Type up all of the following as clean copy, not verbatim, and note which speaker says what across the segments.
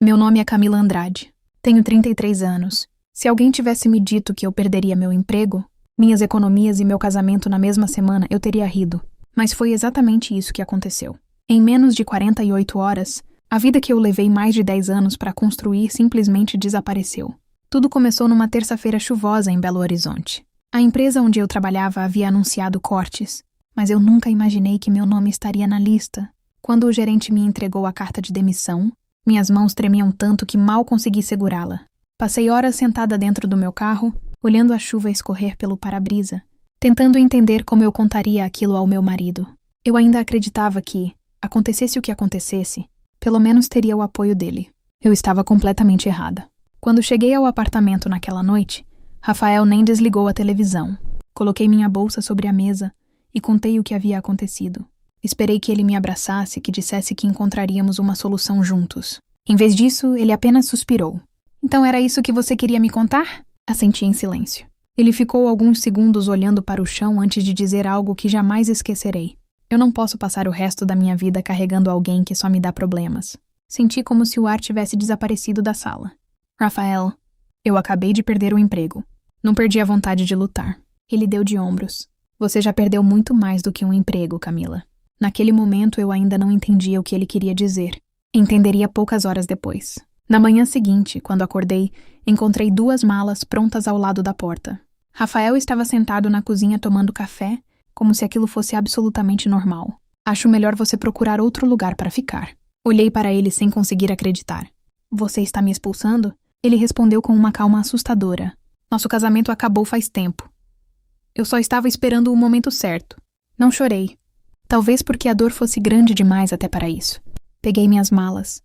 Speaker 1: Meu nome é Camila Andrade. Tenho 33 anos. Se alguém tivesse me dito que eu perderia meu emprego, minhas economias e meu casamento na mesma semana, eu teria rido. Mas foi exatamente isso que aconteceu. Em menos de 48 horas, a vida que eu levei mais de 10 anos para construir simplesmente desapareceu. Tudo começou numa terça-feira chuvosa em Belo Horizonte. A empresa onde eu trabalhava havia anunciado cortes, mas eu nunca imaginei que meu nome estaria na lista. Quando o gerente me entregou a carta de demissão, minhas mãos tremiam tanto que mal consegui segurá-la. Passei horas sentada dentro do meu carro, olhando a chuva escorrer pelo para-brisa, tentando entender como eu contaria aquilo ao meu marido. Eu ainda acreditava que, acontecesse o que acontecesse, pelo menos teria o apoio dele. Eu estava completamente errada. Quando cheguei ao apartamento naquela noite, Rafael nem desligou a televisão. Coloquei minha bolsa sobre a mesa e contei o que havia acontecido. Esperei que ele me abraçasse, que dissesse que encontraríamos uma solução juntos. Em vez disso, ele apenas suspirou. Então era isso que você queria me contar? Assenti em silêncio. Ele ficou alguns segundos olhando para o chão antes de dizer algo que jamais esquecerei. Eu não posso passar o resto da minha vida carregando alguém que só me dá problemas. Senti como se o ar tivesse desaparecido da sala. Rafael, eu acabei de perder o emprego. Não perdi a vontade de lutar. Ele deu de ombros. Você já perdeu muito mais do que um emprego, Camila. Naquele momento eu ainda não entendia o que ele queria dizer. Entenderia poucas horas depois. Na manhã seguinte, quando acordei, encontrei 2 malas prontas ao lado da porta. Rafael estava sentado na cozinha tomando café, como se aquilo fosse absolutamente normal. Acho melhor você procurar outro lugar para ficar. Olhei para ele sem conseguir acreditar. Você está me expulsando? Ele respondeu com uma calma assustadora. Nosso casamento acabou faz tempo. Eu só estava esperando o momento certo. Não chorei. Talvez porque a dor fosse grande demais até para isso. Peguei minhas malas.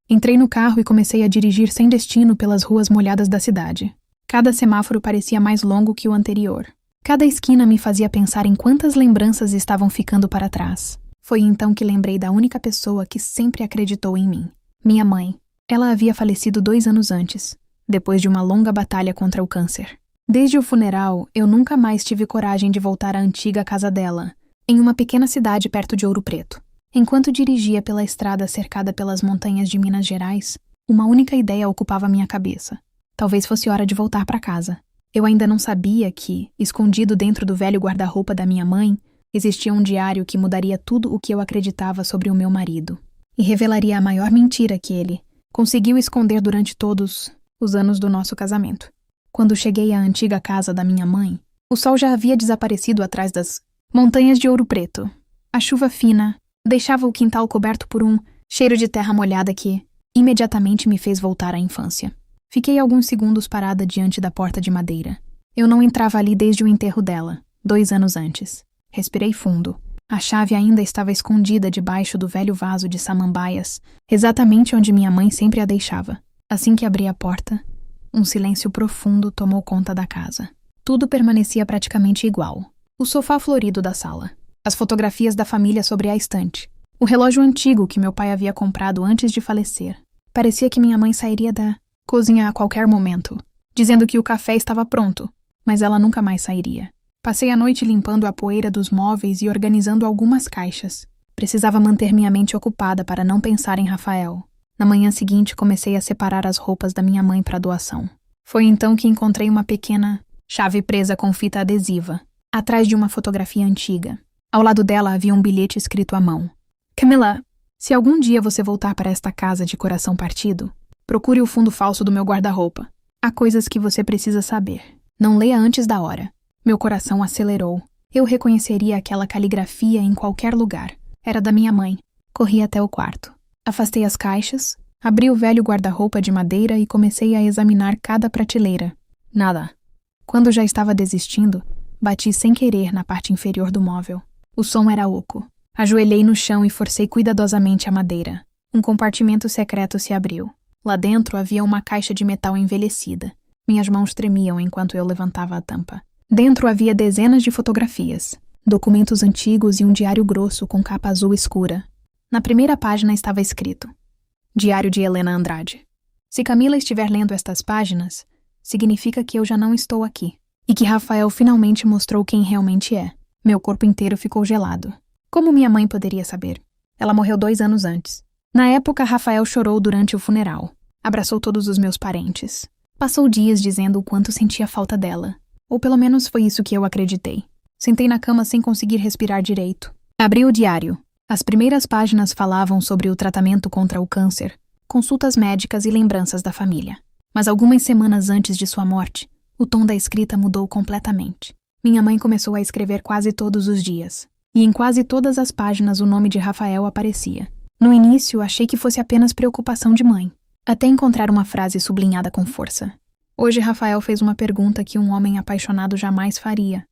Speaker 1: Entrei no carro e comecei a dirigir sem destino pelas ruas molhadas da cidade. Cada semáforo parecia mais longo que o anterior. Cada esquina me fazia pensar em quantas lembranças estavam ficando para trás. Foi então que lembrei da única pessoa que sempre acreditou em mim. Minha mãe. Ela havia falecido 2 anos antes, depois de uma longa batalha contra o câncer. Desde o funeral, eu nunca mais tive coragem de voltar à antiga casa dela, em uma pequena cidade perto de Ouro Preto. Enquanto dirigia pela estrada cercada pelas montanhas de Minas Gerais, uma única ideia ocupava minha cabeça. Talvez fosse hora de voltar para casa. Eu ainda não sabia que, escondido dentro do velho guarda-roupa da minha mãe, existia um diário que mudaria tudo o que eu acreditava sobre o meu marido. E revelaria a maior mentira que ele conseguiu esconder durante todos os anos do nosso casamento. Quando cheguei à antiga casa da minha mãe, o sol já havia desaparecido atrás das montanhas de Ouro Preto. A chuva fina deixava o quintal coberto por um cheiro de terra molhada que, imediatamente, me fez voltar à infância. Fiquei alguns segundos parada diante da porta de madeira. Eu não entrava ali desde o enterro dela, 2 anos antes. Respirei fundo. A chave ainda estava escondida debaixo do velho vaso de samambaias, exatamente onde minha mãe sempre a deixava. Assim que abri a porta, um silêncio profundo tomou conta da casa. Tudo permanecia praticamente igual. O sofá florido da sala, as fotografias da família sobre a estante, o relógio antigo que meu pai havia comprado antes de falecer. Parecia que minha mãe sairia da cozinha a qualquer momento, dizendo que o café estava pronto, mas ela nunca mais sairia. Passei a noite limpando a poeira dos móveis e organizando algumas caixas. Precisava manter minha mente ocupada para não pensar em Rafael. Na manhã seguinte, comecei a separar as roupas da minha mãe para doação. Foi então que encontrei uma pequena chave presa com fita adesiva, atrás de uma fotografia antiga. Ao lado dela havia um bilhete escrito à mão. Camila, se algum dia você voltar para esta casa de coração partido, procure o fundo falso do meu guarda-roupa. Há coisas que você precisa saber. Não leia antes da hora. Meu coração acelerou. Eu reconheceria aquela caligrafia em qualquer lugar. Era da minha mãe. Corri até o quarto. Afastei as caixas, abri o velho guarda-roupa de madeira e comecei a examinar cada prateleira. Nada. Quando já estava desistindo, bati sem querer na parte inferior do móvel. O som era oco. Ajoelhei no chão e forcei cuidadosamente a madeira. Um compartimento secreto se abriu. Lá dentro havia uma caixa de metal envelhecida. Minhas mãos tremiam enquanto eu levantava a tampa. Dentro havia dezenas de fotografias, documentos antigos e um diário grosso com capa azul escura. Na primeira página estava escrito: Diário de Helena Andrade. Se Camila estiver lendo estas páginas, significa que eu já não estou aqui. E que Rafael finalmente mostrou quem realmente é. Meu corpo inteiro ficou gelado. Como minha mãe poderia saber? Ela morreu 2 anos antes. Na época, Rafael chorou durante o funeral. Abraçou todos os meus parentes. Passou dias dizendo o quanto sentia falta dela. Ou pelo menos foi isso que eu acreditei. Sentei na cama sem conseguir respirar direito. Abri o diário. As primeiras páginas falavam sobre o tratamento contra o câncer, consultas médicas e lembranças da família. Mas algumas semanas antes de sua morte, o tom da escrita mudou completamente. Minha mãe começou a escrever quase todos os dias. E em quase todas as páginas o nome de Rafael aparecia. No início, achei que fosse apenas preocupação de mãe, até encontrar uma frase sublinhada com força. Hoje Rafael fez uma pergunta que um homem apaixonado jamais faria.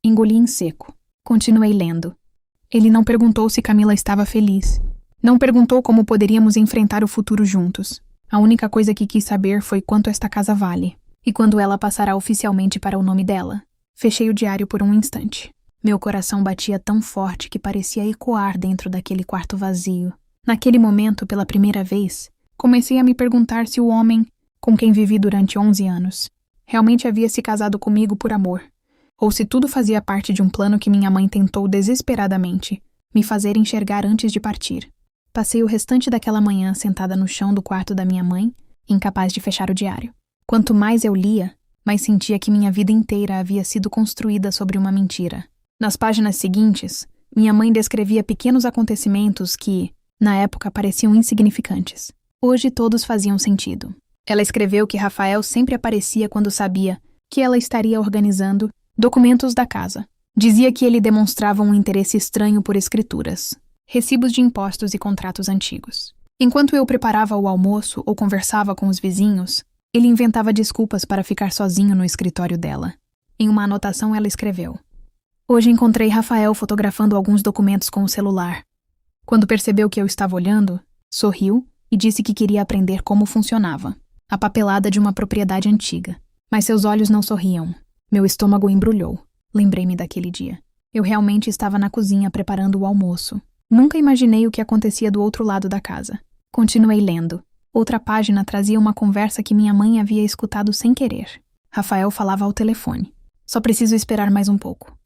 Speaker 1: Engoli em seco. Continuei lendo. Ele não perguntou se Camila estava feliz. Não perguntou como poderíamos enfrentar o futuro juntos. A única coisa que quis saber foi quanto esta casa vale, e quando ela passará oficialmente para o nome dela. Fechei o diário por um instante. Meu coração batia tão forte que parecia ecoar dentro daquele quarto vazio. Naquele momento, pela primeira vez, comecei a me perguntar se o homem, com quem vivi durante 11 anos, realmente havia se casado comigo por amor, ou se tudo fazia parte de um plano que minha mãe tentou desesperadamente me fazer enxergar antes de partir. Passei o restante daquela manhã sentada no chão do quarto da minha mãe, incapaz de fechar o diário. Quanto mais eu lia, mais sentia que minha vida inteira havia sido construída sobre uma mentira. Nas páginas seguintes, minha mãe descrevia pequenos acontecimentos que, na época, pareciam insignificantes. Hoje todos faziam sentido. Ela escreveu que Rafael sempre aparecia quando sabia que ela estaria organizando documentos da casa. Dizia que ele demonstrava um interesse estranho por escrituras, recibos de impostos e contratos antigos. Enquanto eu preparava o almoço ou conversava com os vizinhos, ele inventava desculpas para ficar sozinho no escritório dela. Em uma anotação ela escreveu: "Hoje encontrei Rafael fotografando alguns documentos com o celular. Quando percebeu que eu estava olhando, sorriu e disse que queria aprender como funcionava a papelada de uma propriedade antiga. Mas seus olhos não sorriam. Meu estômago embrulhou. Lembrei-me daquele dia. Eu realmente estava na cozinha preparando o almoço. Nunca imaginei o que acontecia do outro lado da casa. Continuei lendo. Outra página trazia uma conversa que minha mãe havia escutado sem querer. Rafael falava ao telefone. Só preciso esperar mais um pouco.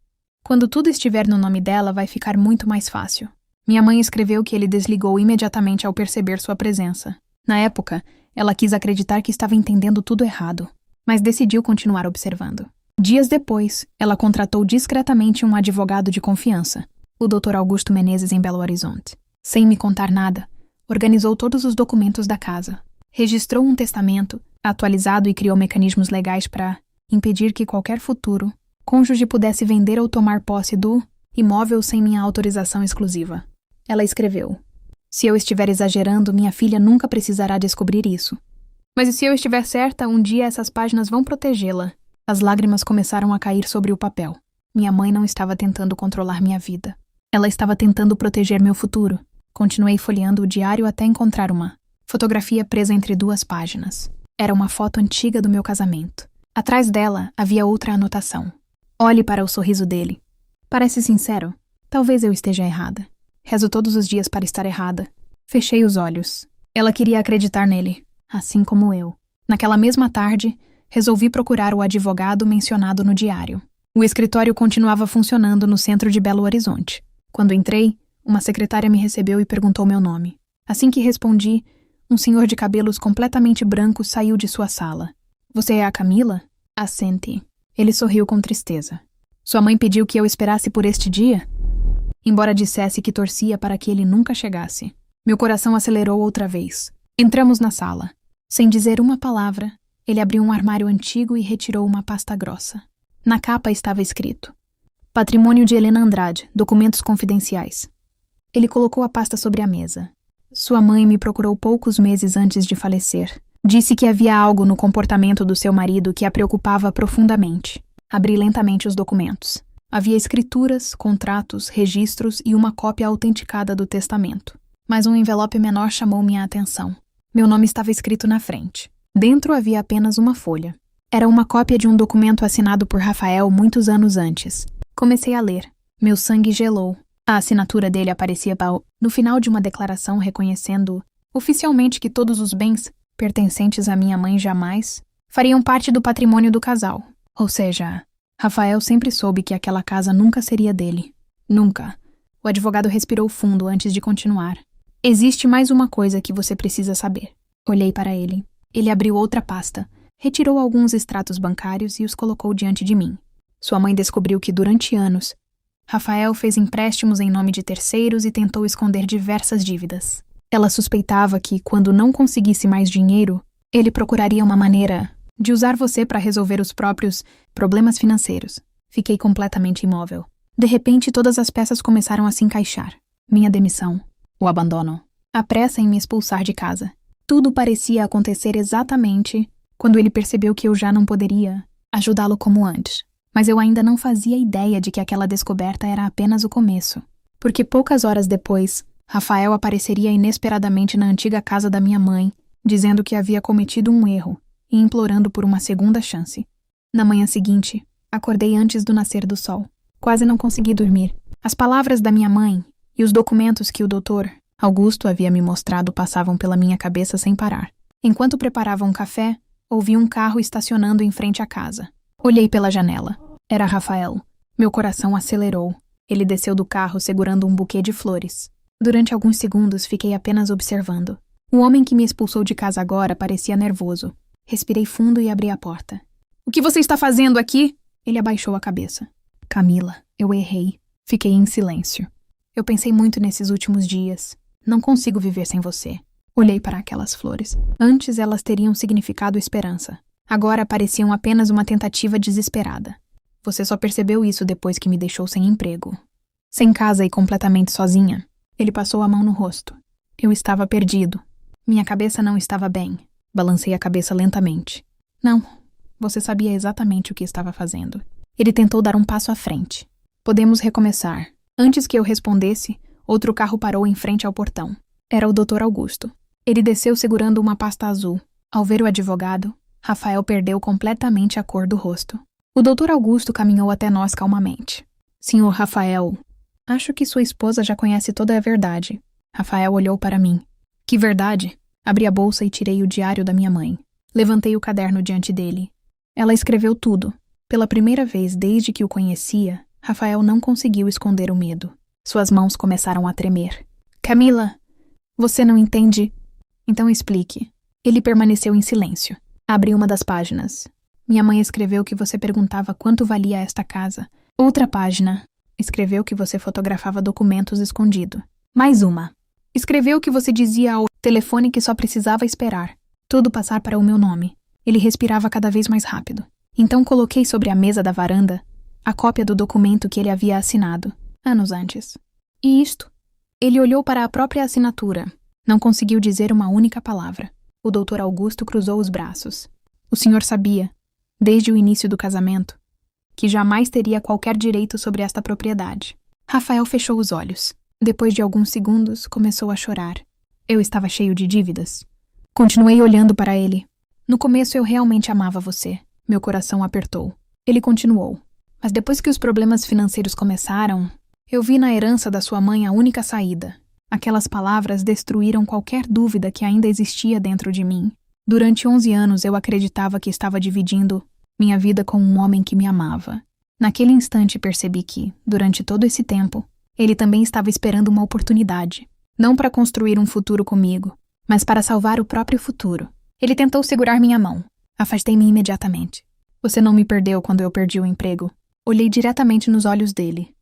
Speaker 1: Quando tudo estiver no nome dela, vai ficar muito mais fácil." Minha mãe escreveu que ele desligou imediatamente ao perceber sua presença. Na época, ela quis acreditar que estava entendendo tudo errado, mas decidiu continuar observando. Dias depois, ela contratou discretamente um advogado de confiança, o Dr. Augusto Menezes, em Belo Horizonte. Sem me contar nada, organizou todos os documentos da casa, registrou um testamento atualizado e criou mecanismos legais para impedir que qualquer futuro cônjuge pudesse vender ou tomar posse do imóvel sem minha autorização exclusiva. Ela escreveu: "Se eu estiver exagerando, minha filha nunca precisará descobrir isso. Mas se eu estiver certa, um dia essas páginas vão protegê-la." As lágrimas começaram a cair sobre o papel. Minha mãe não estava tentando controlar minha vida. Ela estava tentando proteger meu futuro. Continuei folheando o diário até encontrar uma fotografia presa entre duas páginas. Era uma foto antiga do meu casamento. Atrás dela havia outra anotação: "Olhe para o sorriso dele. Parece sincero. Talvez eu esteja errada. Rezo todos os dias para estar errada." Fechei os olhos. Ela queria acreditar nele, assim como eu. Naquela mesma tarde, resolvi procurar o advogado mencionado no diário. O escritório continuava funcionando no centro de Belo Horizonte. Quando entrei, uma secretária me recebeu e perguntou meu nome. Assim que respondi, um senhor de cabelos completamente brancos saiu de sua sala. "Você é a Camila?" Assenti. Ele sorriu com tristeza. "Sua mãe pediu que eu esperasse por este dia?" Embora dissesse que torcia para que ele nunca chegasse. Meu coração acelerou outra vez. Entramos na sala. Sem dizer uma palavra, ele abriu um armário antigo e retirou uma pasta grossa. Na capa estava escrito: "Patrimônio de Helena Andrade, documentos confidenciais." Ele colocou a pasta sobre a mesa. "Sua mãe me procurou poucos meses antes de falecer. Disse que havia algo no comportamento do seu marido que a preocupava profundamente." Abri lentamente os documentos. Havia escrituras, contratos, registros e uma cópia autenticada do testamento. Mas um envelope menor chamou minha atenção. Meu nome estava escrito na frente. Dentro havia apenas uma folha. Era uma cópia de um documento assinado por Rafael muitos anos antes. Comecei a ler. Meu sangue gelou. A assinatura dele aparecia no final de uma declaração reconhecendo oficialmente que todos os bens pertencentes à minha mãe jamais fariam parte do patrimônio do casal. Ou seja, Rafael sempre soube que aquela casa nunca seria dele. Nunca. O advogado respirou fundo antes de continuar. "Existe mais uma coisa que você precisa saber. Olhei para ele. Ele abriu outra pasta, retirou alguns extratos bancários e os colocou diante de mim. Sua mãe descobriu que, durante anos, Rafael fez empréstimos em nome de terceiros e tentou esconder diversas dívidas. Ela suspeitava que, quando não conseguisse mais dinheiro, ele procuraria uma maneira de usar você para resolver os próprios problemas financeiros. Fiquei completamente imóvel. De repente, todas as peças começaram a se encaixar. Minha demissão, o abandono, a pressa em me expulsar de casa. Tudo parecia acontecer exatamente quando ele percebeu que eu já não poderia ajudá-lo como antes. Mas eu ainda não fazia ideia de que aquela descoberta era apenas o começo. Porque poucas horas depois, Rafael apareceria inesperadamente na antiga casa da minha mãe, dizendo que havia cometido um erro e implorando por uma segunda chance. Na manhã seguinte, acordei antes do nascer do sol. Quase não consegui dormir. As palavras da minha mãe e os documentos que o Dr. Augusto havia me mostrado passavam pela minha cabeça sem parar. Enquanto preparava um café, ouvi um carro estacionando em frente à casa. Olhei pela janela. Era Rafael. Meu coração acelerou. Ele desceu do carro segurando um buquê de flores. Durante alguns segundos fiquei apenas observando. O homem que me expulsou de casa agora parecia nervoso. Respirei fundo e abri a porta. "O que você está fazendo aqui?" Ele abaixou a cabeça. "Camila, eu errei." Fiquei em silêncio. Eu pensei muito nesses últimos dias. Não consigo viver sem você. Olhei para aquelas flores. Antes elas teriam significado esperança. Agora pareciam apenas uma tentativa desesperada. Você só percebeu isso depois que me deixou sem emprego. Sem casa e completamente sozinha. Ele passou a mão no rosto. Eu estava perdido. Minha cabeça não estava bem. Balancei a cabeça lentamente. Não, você sabia exatamente o que estava fazendo. Ele tentou dar um passo à frente. Podemos recomeçar. Antes que eu respondesse, outro carro parou em frente ao portão. Era o Dr. Augusto. Ele desceu segurando uma pasta azul. Ao ver o advogado, Rafael perdeu completamente a cor do rosto. O Dr. Augusto caminhou até nós calmamente. Senhor Rafael, acho que sua esposa já conhece toda a verdade. Rafael olhou para mim. Que verdade? Abri a bolsa e tirei o diário da minha mãe. Levantei o caderno diante dele. Ela escreveu tudo. Pela primeira vez desde que o conhecia, Rafael não conseguiu esconder o medo. Suas mãos começaram a tremer. Camila, você não entende? Então explique. Ele permaneceu em silêncio. Abri uma das páginas. Minha mãe escreveu que você perguntava quanto valia esta casa. Outra página. Escreveu que você fotografava documentos escondido. Mais uma. Escreveu que você dizia ao telefone que só precisava esperar. Tudo passar para o meu nome. Ele respirava cada vez mais rápido. Então coloquei sobre a mesa da varanda a cópia do documento que ele havia assinado, anos antes. E isto? Ele olhou para a própria assinatura. Não conseguiu dizer uma única palavra. O Dr. Augusto cruzou os braços. O senhor sabia, desde o início do casamento, que jamais teria qualquer direito sobre esta propriedade. Rafael fechou os olhos. Depois de alguns segundos, começou a chorar. Eu estava cheio de dívidas. Continuei olhando para ele. No começo eu realmente amava você. Meu coração apertou. Ele continuou. Mas depois que os problemas financeiros começaram, eu vi na herança da sua mãe a única saída. Aquelas palavras destruíram qualquer dúvida que ainda existia dentro de mim. Durante 11 anos eu acreditava que estava dividindo minha vida com um homem que me amava. Naquele instante percebi que, durante todo esse tempo, ele também estava esperando uma oportunidade. Não para construir um futuro comigo, mas para salvar o próprio futuro. Ele tentou segurar minha mão. Afastei-me imediatamente. Você não me perdeu quando eu perdi o emprego. Olhei diretamente nos olhos dele.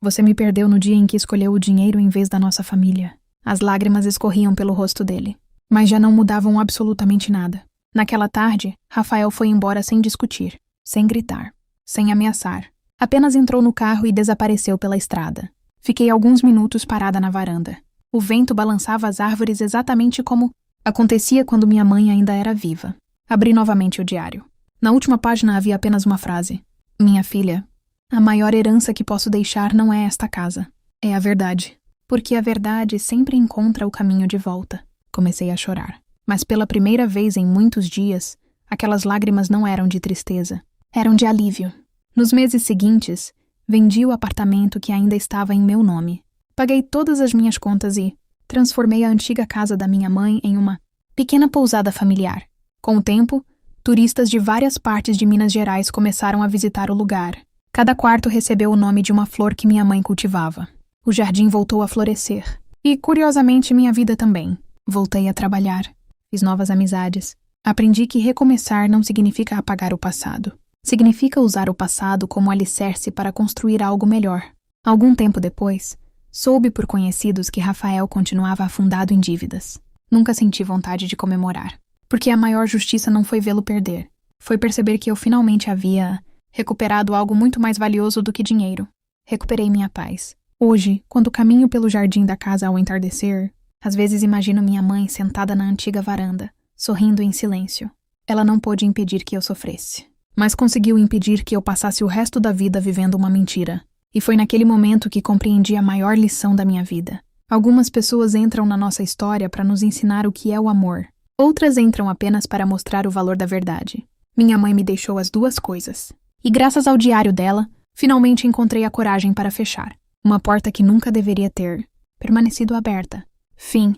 Speaker 1: Você me perdeu no dia em que escolheu o dinheiro em vez da nossa família. As lágrimas escorriam pelo rosto dele, mas já não mudavam absolutamente nada. Naquela tarde, Rafael foi embora sem discutir, sem gritar, sem ameaçar. Apenas entrou no carro e desapareceu pela estrada. Fiquei alguns minutos parada na varanda. O vento balançava as árvores exatamente como acontecia quando minha mãe ainda era viva. Abri novamente o diário. Na última página havia apenas uma frase. Minha filha, a maior herança que posso deixar não é esta casa. É a verdade. Porque a verdade sempre encontra o caminho de volta. Comecei a chorar. Mas pela primeira vez em muitos dias, aquelas lágrimas não eram de tristeza. Eram de alívio. Nos meses seguintes, vendi o apartamento que ainda estava em meu nome. Paguei todas as minhas contas e transformei a antiga casa da minha mãe em uma pequena pousada familiar. Com o tempo, turistas de várias partes de Minas Gerais começaram a visitar o lugar. Cada quarto recebeu o nome de uma flor que minha mãe cultivava. O jardim voltou a florescer. E, curiosamente, minha vida também. Voltei a trabalhar. fiz novas amizades. Aprendi que recomeçar não significa apagar o passado. Significa usar o passado como alicerce para construir algo melhor. Algum tempo depois, soube por conhecidos que Rafael continuava afundado em dívidas. Nunca senti vontade de comemorar, porque a maior justiça não foi vê-lo perder. Foi perceber que eu finalmente havia recuperado algo muito mais valioso do que dinheiro. Recuperei minha paz. Hoje, quando caminho pelo jardim da casa ao entardecer, às vezes imagino minha mãe sentada na antiga varanda, sorrindo em silêncio. Ela não pôde impedir que eu sofresse, mas conseguiu impedir que eu passasse o resto da vida vivendo uma mentira. E foi naquele momento que compreendi a maior lição da minha vida. Algumas pessoas entram na nossa história para nos ensinar o que é o amor. Outras entram apenas para mostrar o valor da verdade. Minha mãe me deixou as duas coisas. E graças ao diário dela, finalmente encontrei a coragem para fechar. Uma porta que nunca deveria ter permanecido aberta. Fim.